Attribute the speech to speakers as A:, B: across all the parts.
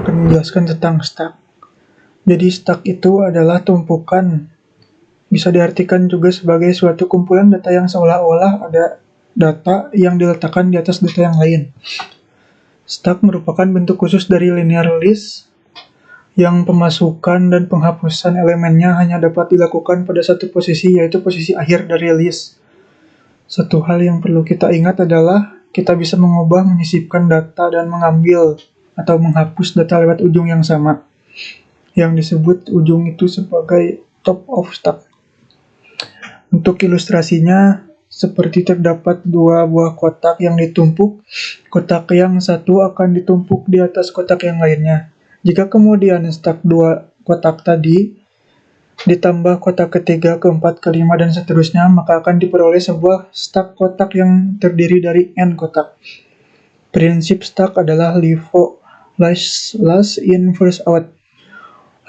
A: akan menjelaskan tentang stack. Jadi stack itu adalah tumpukan, bisa diartikan juga sebagai suatu kumpulan data yang seolah-olah ada data yang diletakkan di atas data yang lain. Stack merupakan bentuk khusus dari linear list yang pemasukan dan penghapusan elemennya hanya dapat dilakukan pada satu posisi, yaitu posisi akhir dari list. Satu hal yang perlu kita ingat adalah kita bisa mengubah, menyisipkan data, dan mengambil atau menghapus data lewat ujung yang sama, yang disebut ujung itu sebagai top of stack. Untuk ilustrasinya, seperti terdapat dua buah kotak yang ditumpuk, kotak yang satu akan ditumpuk di atas kotak yang lainnya. Jika kemudian stack dua kotak tadi ditambah kotak ketiga, keempat, kelima, dan seterusnya, maka akan diperoleh sebuah stack kotak yang terdiri dari n kotak. Prinsip stack adalah LIFO, last in first out.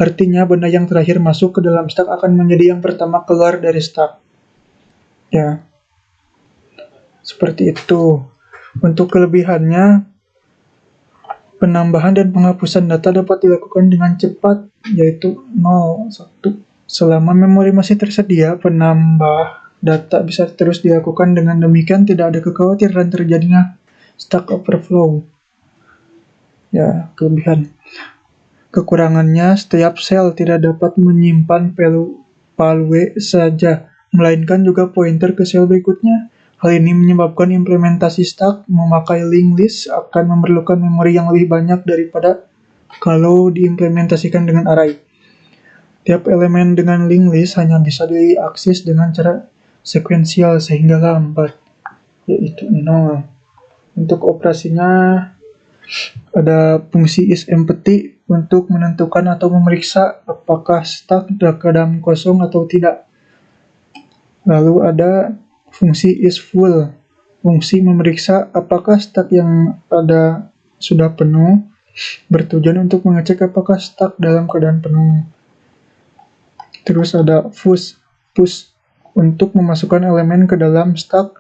A: Artinya benda yang terakhir masuk ke dalam stack akan menjadi yang pertama keluar dari stack. Ya, seperti itu. Untuk kelebihannya, penambahan dan penghapusan data dapat dilakukan dengan cepat, yaitu 0, 1. Selama memori masih tersedia, penambah data bisa terus dilakukan. Dengan demikian, tidak ada kekhawatiran terjadinya stack overflow. Ya, kelebihan. Kekurangannya, setiap sel tidak dapat menyimpan value saja, melainkan juga pointer ke sel berikutnya. Hal ini menyebabkan implementasi stack memakai linked list akan memerlukan memori yang lebih banyak daripada kalau diimplementasikan dengan array. Tiap elemen dengan linked list hanya bisa diakses dengan cara sekuensial sehingga lambat, yaitu 0. Untuk operasinya ada fungsi isEmpty untuk menentukan atau memeriksa apakah stack dalam kosong atau tidak. Lalu ada fungsi isFull, fungsi memeriksa apakah stack yang ada sudah penuh, bertujuan untuk mengecek apakah stack dalam keadaan penuh. Terus ada push untuk memasukkan elemen ke dalam stack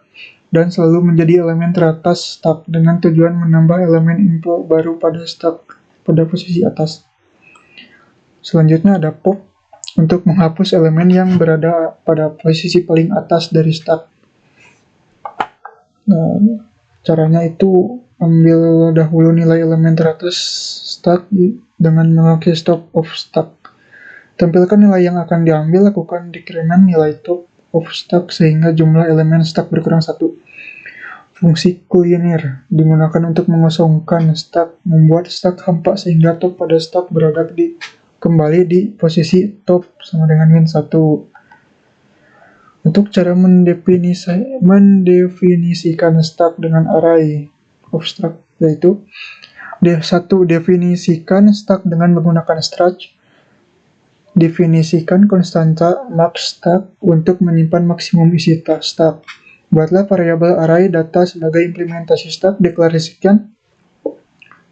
A: dan selalu menjadi elemen teratas stack dengan tujuan menambah elemen info baru pada stack pada posisi atas. Selanjutnya ada pop untuk menghapus elemen yang berada pada posisi paling atas dari stack. Nah, caranya itu ambil dahulu nilai elemen teratas stack dengan memakai stop of stack. Tampilkan nilai yang akan diambil, lakukan decrement nilai top of stack sehingga jumlah elemen stack berkurang 1. Fungsi cleaner digunakan untuk mengosongkan stack, membuat stack hampa sehingga top pada stack berada kembali di posisi top sama dengan -1. Untuk cara mendefinisikan stack dengan array of stack, yaitu D1. Definisikan stack dengan menggunakan struct. Definisikan konstanta max stack untuk menyimpan maksimum isi stack. Buatlah variabel array data sebagai implementasi stack. Deklarasikan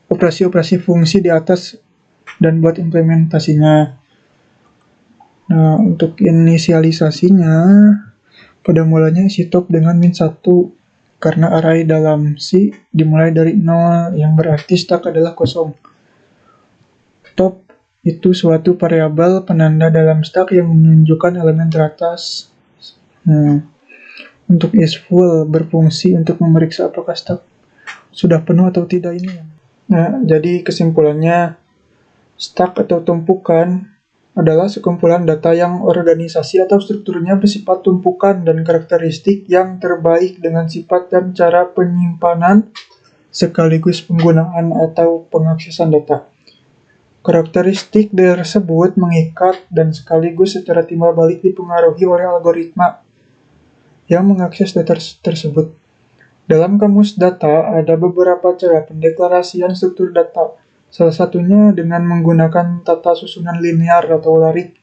A: operasi-operasi fungsi di atas dan buat implementasinya. Nah, untuk inisialisasinya, pada mulanya isi top dengan -1 karena array dalam C dimulai dari 0 yang berarti stack adalah kosong. Top itu suatu variabel penanda dalam stack yang menunjukkan elemen teratas. Untuk isFull berfungsi untuk memeriksa apakah stack sudah penuh atau tidak ini. Nah, jadi kesimpulannya, stack atau tumpukan adalah sekumpulan data yang organisasi atau strukturnya bersifat tumpukan dan karakteristik yang terbaik dengan sifat dan cara penyimpanan sekaligus penggunaan atau pengaksesan data. Karakteristik tersebut mengikat dan sekaligus secara timbal balik dipengaruhi oleh algoritma yang mengakses data tersebut. Dalam kamus data, ada beberapa cara pendeklarasian struktur data. Salah satunya dengan menggunakan tata susunan linear atau larik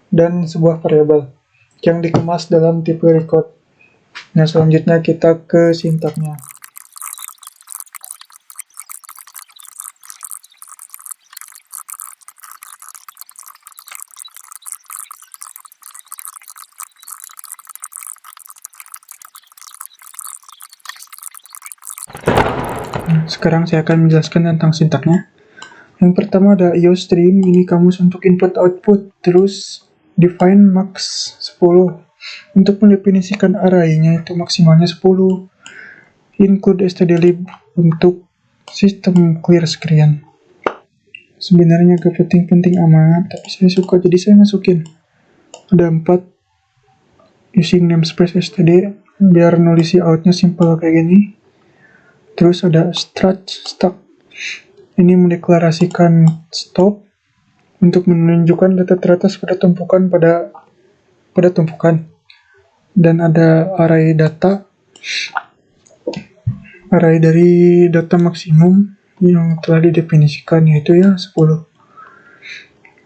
A: dan sebuah variabel yang dikemas dalam tipe record. Nah, selanjutnya kita ke sintaknya. Sekarang saya akan menjelaskan tentang sintaknya. Yang pertama ada IOStream, ini kamus untuk input output. Terus define max 10 untuk mendefinisikan arraynya itu maksimalnya 10. Include stdlib untuk sistem clear screen. Sebenarnya gak penting-penting amat, tapi saya suka jadi saya masukin. Ada 4 using namespace std biar nulis outnya simple kayak gini. Terus ada start stack, ini mendeklarasikan stop untuk menunjukkan data teratas pada tumpukan pada tumpukan. Dan ada array data, array dari data maksimum yang telah didefinisikan, yaitu ya 10.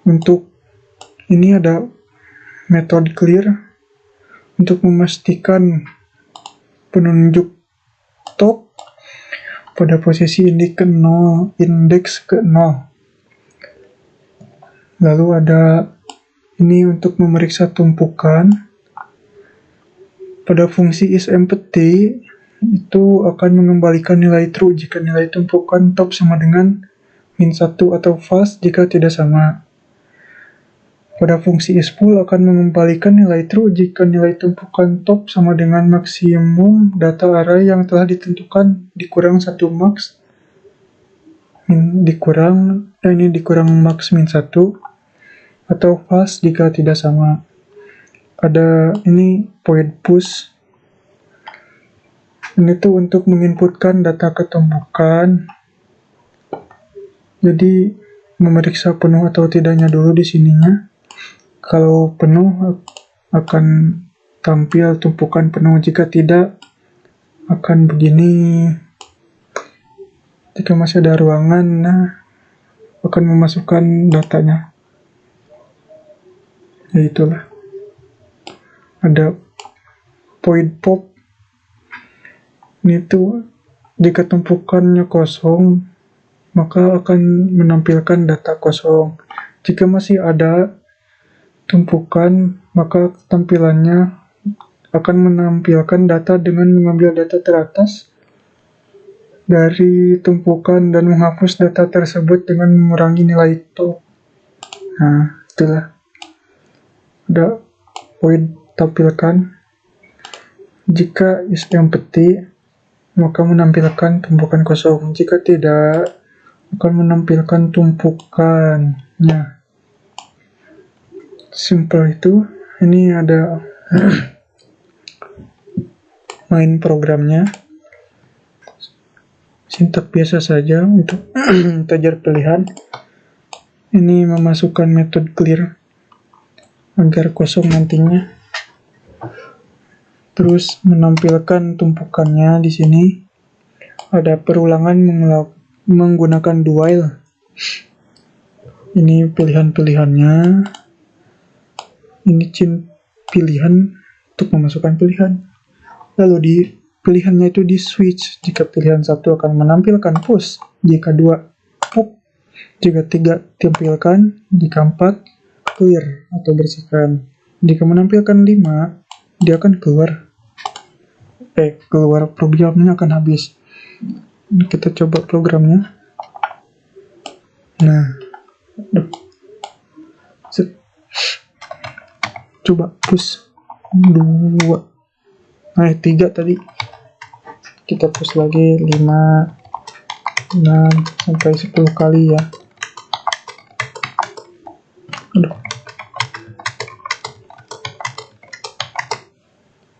A: Untuk ini ada metode clear untuk memastikan penunjuk top pada posisi indeks ke 0. Lalu ada ini untuk memeriksa tumpukan. Pada fungsi isEmpty itu akan mengembalikan nilai true jika nilai tumpukan top sama dengan -1 atau false jika tidak sama. Pada fungsi isFull akan mengembalikan nilai true jika nilai tumpukan top sama dengan maksimum data array yang telah ditentukan dikurang 1 max dikurang max -1 atau false jika tidak sama. Ada ini void push. Ini tuh untuk menginputkan data ke tumpukan. Jadi memeriksa penuh atau tidaknya dulu di sininya. Kalau penuh akan tampil tumpukan penuh, jika tidak akan begini. Jika masih ada ruangan, nah akan memasukkan datanya. Ya itulah. Ada void pop. Ini tuh jika tumpukannya kosong, maka akan menampilkan data kosong. Jika masih ada tumpukan, maka tampilannya akan menampilkan data dengan mengambil data teratas dari tumpukan dan menghapus data tersebut dengan mengurangi nilai top. Nah, itulah. Ada void tampilkan. Jika isEmpty, maka menampilkan tumpukan kosong. Jika tidak, akan menampilkan tumpukannya. Simple itu. Ini ada main programnya. Sintak biasa saja untuk integer pilihan. Ini memasukkan metode clear agar kosong nantinya. Terus menampilkan tumpukannya di sini. Ada perulangan menggunakan do while. Ini pilihan-pilihannya. Ini pilihan untuk memasukkan pilihan. Lalu di pilihannya itu di switch. Jika pilihan 1 akan menampilkan push, jika 2 pop, jika 3 tampilkan, jika 4 clear atau bersihkan. Jika menampilkan 5, dia akan keluar programnya akan habis. Kita coba programnya. Nah, coba push 2. Nah, 3 tadi. Kita push lagi 5, 6 sampai 10 kali ya. Aduh.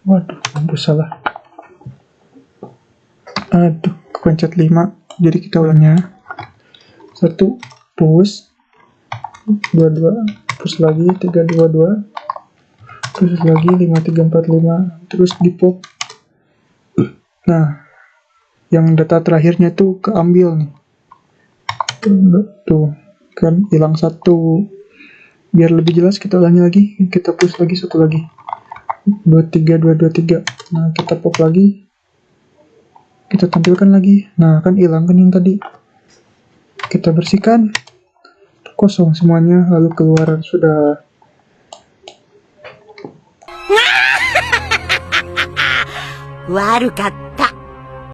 A: Waduh, mampus salah. Aduh, kepencet 5. Jadi kita ulangnya. 1 push, 2 push lagi, 3 2 push lagi, 5 3 4 5, terus di pop. Nah, yang data terakhirnya tuh keambil nih. Tuh, kan hilang 1. Biar lebih jelas kita ulangi lagi, kita push lagi 1 lagi. 2 3 2 2 3. Nah, kita pop lagi. Kita tampilkan lagi. Nah, kan hilang kan yang tadi. Kita bersihkan. Kosong semuanya, lalu keluar sudah.
B: Waru katta.